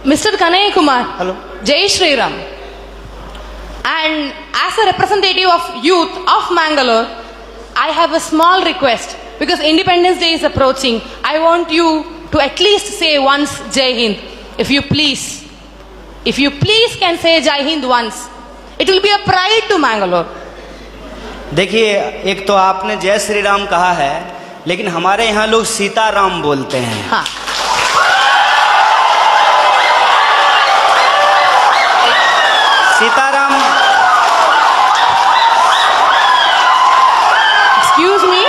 Mr. Kanai Kumar. Hello. Jai Shri Ram. And as a representative of youth of Mangalore, I have a small request because Independence Day is approaching. I want you to at least say once Jai Hind. If you please can say Jai Hind once. It will be a pride to Mangalore. देखिए, एक तो आपने जय श्री राम कहा है, लेकिन हमारे यहाँ लोग सीताराम बोलते हैं। हाँ। सीताराम। एक्सक्यूज मी,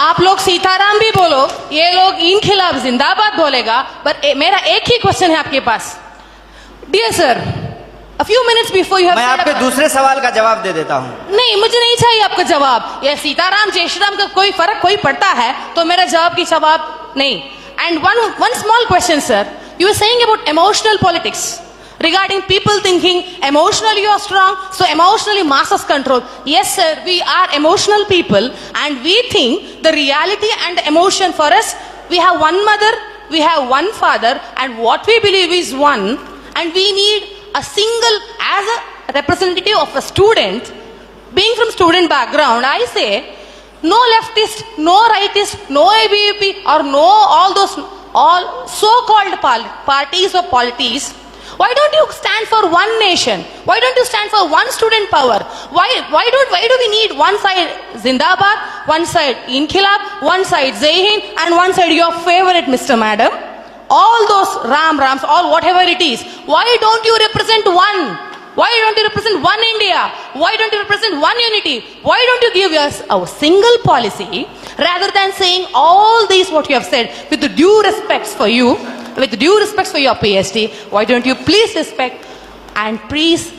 आप लोग सीताराम भी बोलो, ये लोग इनखिलाफ जिंदाबाद बोलेगा। पर मेरा एक ही क्वेश्चन है आपके पास। Dear sir, a few minutes before you have मैं आपके दूसरे सवाल का जवाब दे देता हूँ। नहीं, मुझे नहीं चाहिए आपका जवाब। ये सीताराम जय श्री राम का कोई फर्क कोई पड़ता है तो मेरा जवाब की जवाब नहीं। And one small question, sir. You were saying about emotional politics regarding people thinking emotionally you are strong, so emotionally masses control. Yes, sir, we are emotional people, and we think the reality and emotion for us, we have one mother, we have one father, and what we believe is one, and we need a single, as a representative of a student, being from student background, I say, no leftist, no rightist, no ABVP, or no all so-called parties or polities. Why don't you stand for one nation? Why don't you stand for one student power? Why do we need one side Zindabad, one side Inkhilab, one side Jai Hind, and one side your favorite Mr. Madam? All those Rams, all whatever it is. Why don't you represent one? Why don't you represent one India? Why don't you represent one unity? Why don't you give us a single policy rather than saying all these what you have said with the due respects for you, with the due respects for your PhD? Why don't you please respect and please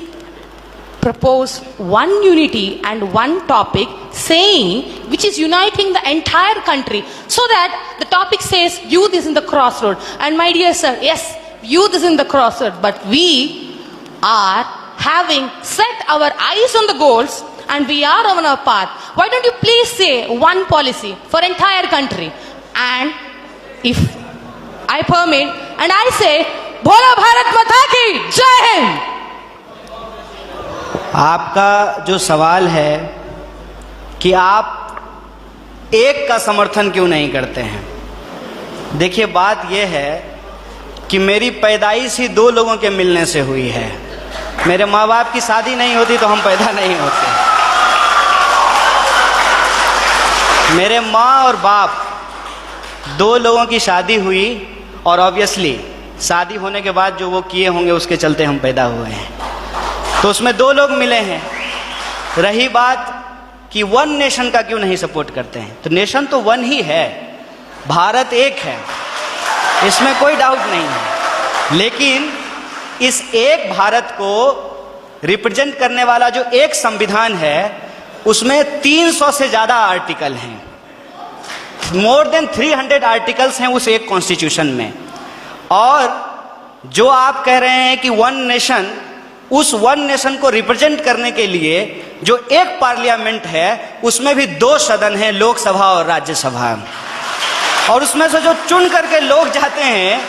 propose one unity and one topic saying which is uniting the entire country, so that the topic says youth is in the crossroad. And my dear sir, yes, youth is in the crossroad, but we are having set our eyes on the goals and we are on our path. Why don't you please say one policy for entire country? And if I permit, and I say, Bhola Bharat Mata ki Jai Hind. आपका जो सवाल है कि आप एक का समर्थन क्यों नहीं करते हैं, देखिए बात यह है कि मेरी पैदाइश ही दो लोगों के मिलने से हुई है। मेरे माँ बाप की शादी नहीं होती तो हम पैदा नहीं होते। मेरे माँ और बाप दो लोगों की शादी हुई और ऑब्वियसली शादी होने के बाद जो वो किए होंगे उसके चलते हम पैदा हुए हैं, तो उसमें दो लोग मिले हैं। रही बात कि वन नेशन का क्यों नहीं सपोर्ट करते हैं, तो नेशन तो वन ही है, भारत एक है, इसमें कोई डाउट नहीं है। लेकिन इस एक भारत को रिप्रेजेंट करने वाला जो एक संविधान है उसमें 300 से ज़्यादा आर्टिकल हैं, मोर देन 300 आर्टिकल्स हैं उस एक कॉन्स्टिट्यूशन में। और जो आप कह रहे हैं कि वन नेशन, उस वन नेशन को रिप्रेजेंट करने के लिए जो एक पार्लियामेंट है उसमें भी दो सदन हैं, लोकसभा और राज्यसभा, और उसमें से जो चुन करके लोग जाते हैं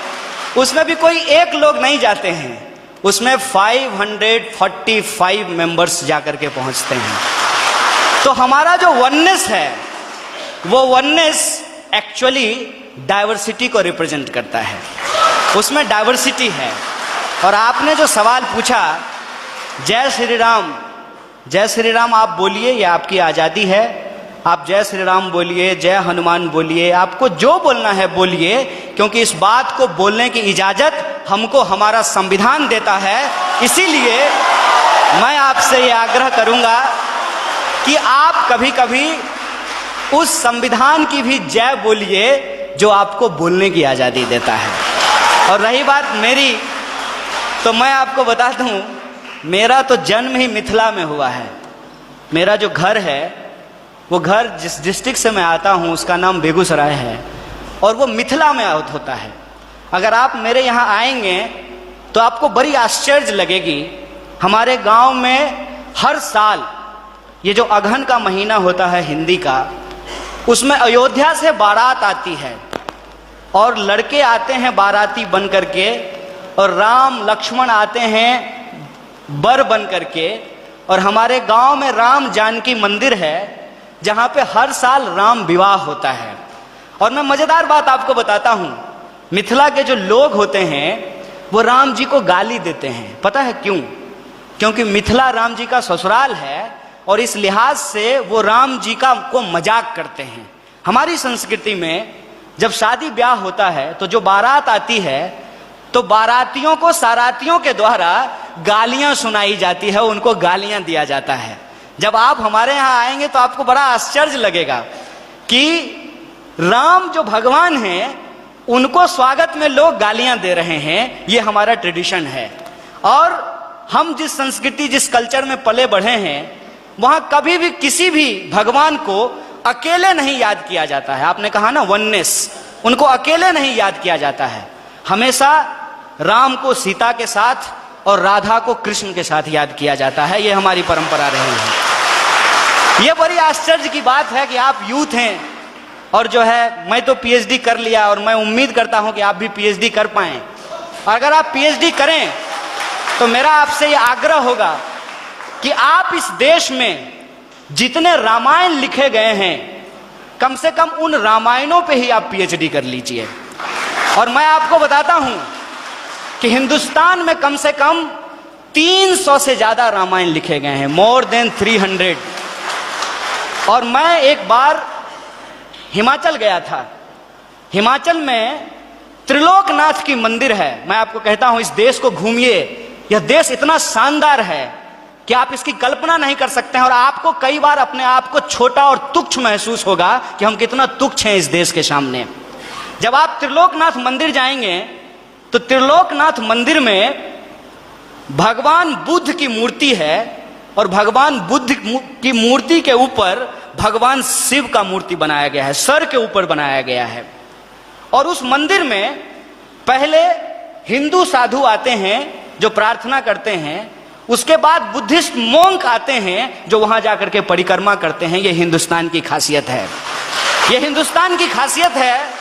उसमें भी कोई एक लोग नहीं जाते हैं, उसमें 545 मेंबर्स जाकर के पहुंचते हैं। तो हमारा जो वननेस है वो वननेस एक्चुअली डाइवर्सिटी को रिप्रेजेंट करता है, उसमें डाइवर्सिटी है। और आपने जो सवाल पूछा जय श्री राम, जय श्री राम आप बोलिए, ये आपकी आज़ादी है, आप जय श्री राम बोलिए, जय हनुमान बोलिए, आपको जो बोलना है बोलिए, क्योंकि इस बात को बोलने की इजाज़त हमको हमारा संविधान देता है। इसीलिए मैं आपसे ये आग्रह करूँगा कि आप कभी कभी उस संविधान की भी जय बोलिए जो आपको बोलने की आज़ादी देता है। और रही बात मेरी, तो मैं आपको बता दूं, मेरा तो जन्म ही मिथिला में हुआ है। मेरा जो घर है वो घर जिस डिस्ट्रिक्ट से मैं आता हूं उसका नाम बेगूसराय है और वो मिथिला में होता है। अगर आप मेरे यहाँ आएंगे तो आपको बड़ी आश्चर्य लगेगी। हमारे गांव में हर साल ये जो अगहन का महीना होता है हिंदी का, उसमें अयोध्या से बारात आती है और लड़के आते हैं बाराती बन करके, और राम लक्ष्मण आते हैं बर बन करके। और हमारे गांव में राम जानकी मंदिर है जहां पे हर साल राम विवाह होता है। और मैं मजेदार बात आपको बताता हूं, मिथिला के जो लोग होते हैं वो राम जी को गाली देते हैं। पता है क्यों? क्योंकि मिथिला राम जी का ससुराल है और इस लिहाज से वो राम जी को मजाक करते हैं। हमारी संस्कृति में जब शादी ब्याह होता है तो जो बारात आती है तो बारातियों को सारातियों के द्वारा गालियां सुनाई जाती है, उनको गालियां दिया जाता है। जब आप हमारे यहाँ आएंगे तो आपको बड़ा आश्चर्य लगेगा कि राम जो भगवान हैं उनको स्वागत में लोग गालियां दे रहे हैं। ये हमारा ट्रेडिशन है। और हम जिस संस्कृति जिस कल्चर में पले बढ़े हैं वहां कभी भी किसी भी भगवान को अकेले नहीं याद किया जाता है। आपने कहा ना वननेस, उनको अकेले नहीं याद किया जाता है। हमेशा राम को सीता के साथ और राधा को कृष्ण के साथ याद किया जाता है। ये हमारी परंपरा रही है। ये बड़ी आश्चर्य की बात है कि आप यूथ हैं और जो है मैं तो पीएचडी कर लिया और मैं उम्मीद करता हूं कि आप भी पीएचडी कर पाएं। और अगर आप पीएचडी करें तो मेरा आपसे ये आग्रह होगा कि आप इस देश में जितने रामायण लिखे गए हैं कम से कम उन रामायणों पे ही आप पीएचडी कर लीजिए। और मैं आपको बताता हूं कि हिंदुस्तान में कम से कम 300 से ज्यादा रामायण लिखे गए हैं, मोर देन 300। और मैं एक बार हिमाचल गया था। हिमाचल में त्रिलोकनाथ की मंदिर है। मैं आपको कहता हूं इस देश को घूमिए। यह देश इतना शानदार है कि आप इसकी कल्पना नहीं कर सकते हैं। और आपको कई बार अपने आप को छोटा और तुच्छ महसूस होगा कि हम कितना तुच्छ हैं इस देश के सामने। जब आप त्रिलोकनाथ मंदिर जाएंगे तो त्रिलोकनाथ मंदिर में भगवान बुद्ध की मूर्ति है और भगवान बुद्ध की मूर्ति के ऊपर भगवान शिव का मूर्ति बनाया गया है, सर के ऊपर बनाया गया है। और उस मंदिर में पहले हिंदू साधु आते हैं जो प्रार्थना करते हैं, उसके बाद बुद्धिस्ट मोंक आते हैं जो वहां जाकर के परिक्रमा करते हैं। यह हिंदुस्तान की खासियत है। यह हिंदुस्तान की खासियत है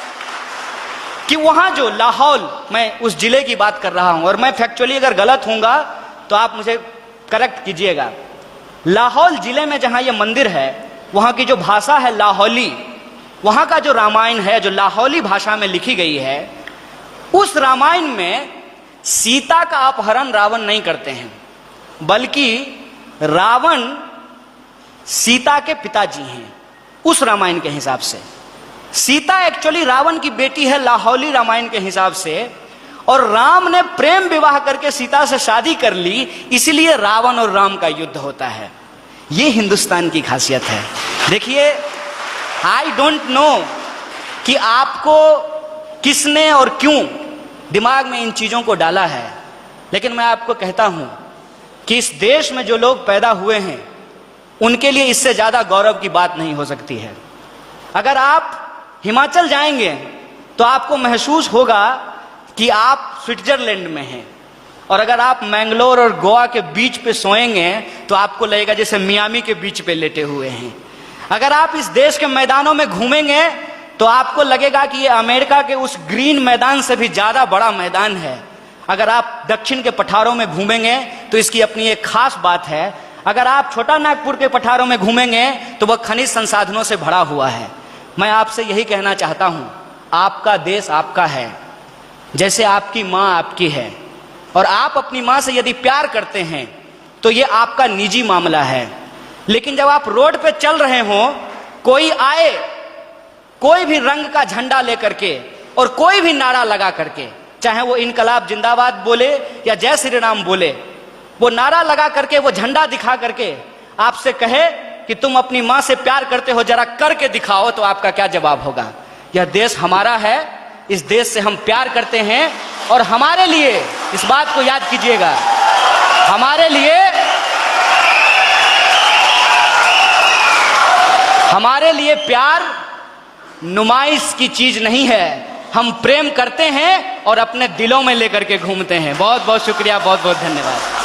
कि वहां जो लाहौल, मैं उस जिले की बात कर रहा हूं और मैं फैक्चुअली अगर गलत होऊंगा तो आप मुझे करेक्ट कीजिएगा। लाहौल जिले में जहां यह मंदिर है वहां की जो भाषा है लाहौली, वहां का जो रामायण है जो लाहौली भाषा में लिखी गई है, उस रामायण में सीता का अपहरण रावण नहीं करते हैं, बल्कि रावण सीता के पिताजी हैं। उस रामायण के हिसाब से सीता एक्चुअली रावण की बेटी है लाहौली रामायण के हिसाब से। और राम ने प्रेम विवाह करके सीता से शादी कर ली, इसलिए रावण और राम का युद्ध होता है। ये हिंदुस्तान की खासियत है। देखिए, आई डोंट नो कि आपको किसने और क्यों दिमाग में इन चीजों को डाला है, लेकिन मैं आपको कहता हूं कि इस देश में जो लोग पैदा हुए हैं उनके लिए इससे ज्यादा गौरव की बात नहीं हो सकती है। अगर आप हिमाचल जाएंगे तो आपको महसूस होगा कि आप स्विट्जरलैंड में हैं। और अगर आप मैंगलोर और गोवा के बीच पे सोएंगे तो आपको लगेगा जैसे मियामी के बीच पे लेटे हुए हैं। अगर आप इस देश के मैदानों में घूमेंगे तो आपको लगेगा कि ये अमेरिका के उस ग्रीन मैदान से भी ज्यादा बड़ा मैदान है। अगर आप दक्षिण के पठारों में घूमेंगे तो इसकी अपनी एक खास बात है। अगर आप छोटा नागपुर के पठारों में घूमेंगे तो वह खनिज संसाधनों से भरा हुआ है। मैं आपसे यही कहना चाहता हूं, आपका देश आपका है, जैसे आपकी मां आपकी है। और आप अपनी मां से यदि प्यार करते हैं तो ये आपका निजी मामला है। लेकिन जब आप रोड पे चल रहे हो, कोई आए कोई भी रंग का झंडा लेकर के और कोई भी नारा लगा करके, चाहे वो इनकलाब जिंदाबाद बोले या जय श्री राम बोले, वो नारा लगा करके वो झंडा दिखा करके आपसे कहे कि तुम अपनी मां से प्यार करते हो, जरा करके दिखाओ, तो आपका क्या जवाब होगा? यह देश हमारा है, इस देश से हम प्यार करते हैं। और हमारे लिए, इस बात को याद कीजिएगा, हमारे लिए प्यार नुमाइश की चीज नहीं है। हम प्रेम करते हैं और अपने दिलों में लेकर के घूमते हैं। बहुत बहुत शुक्रिया, बहुत बहुत धन्यवाद।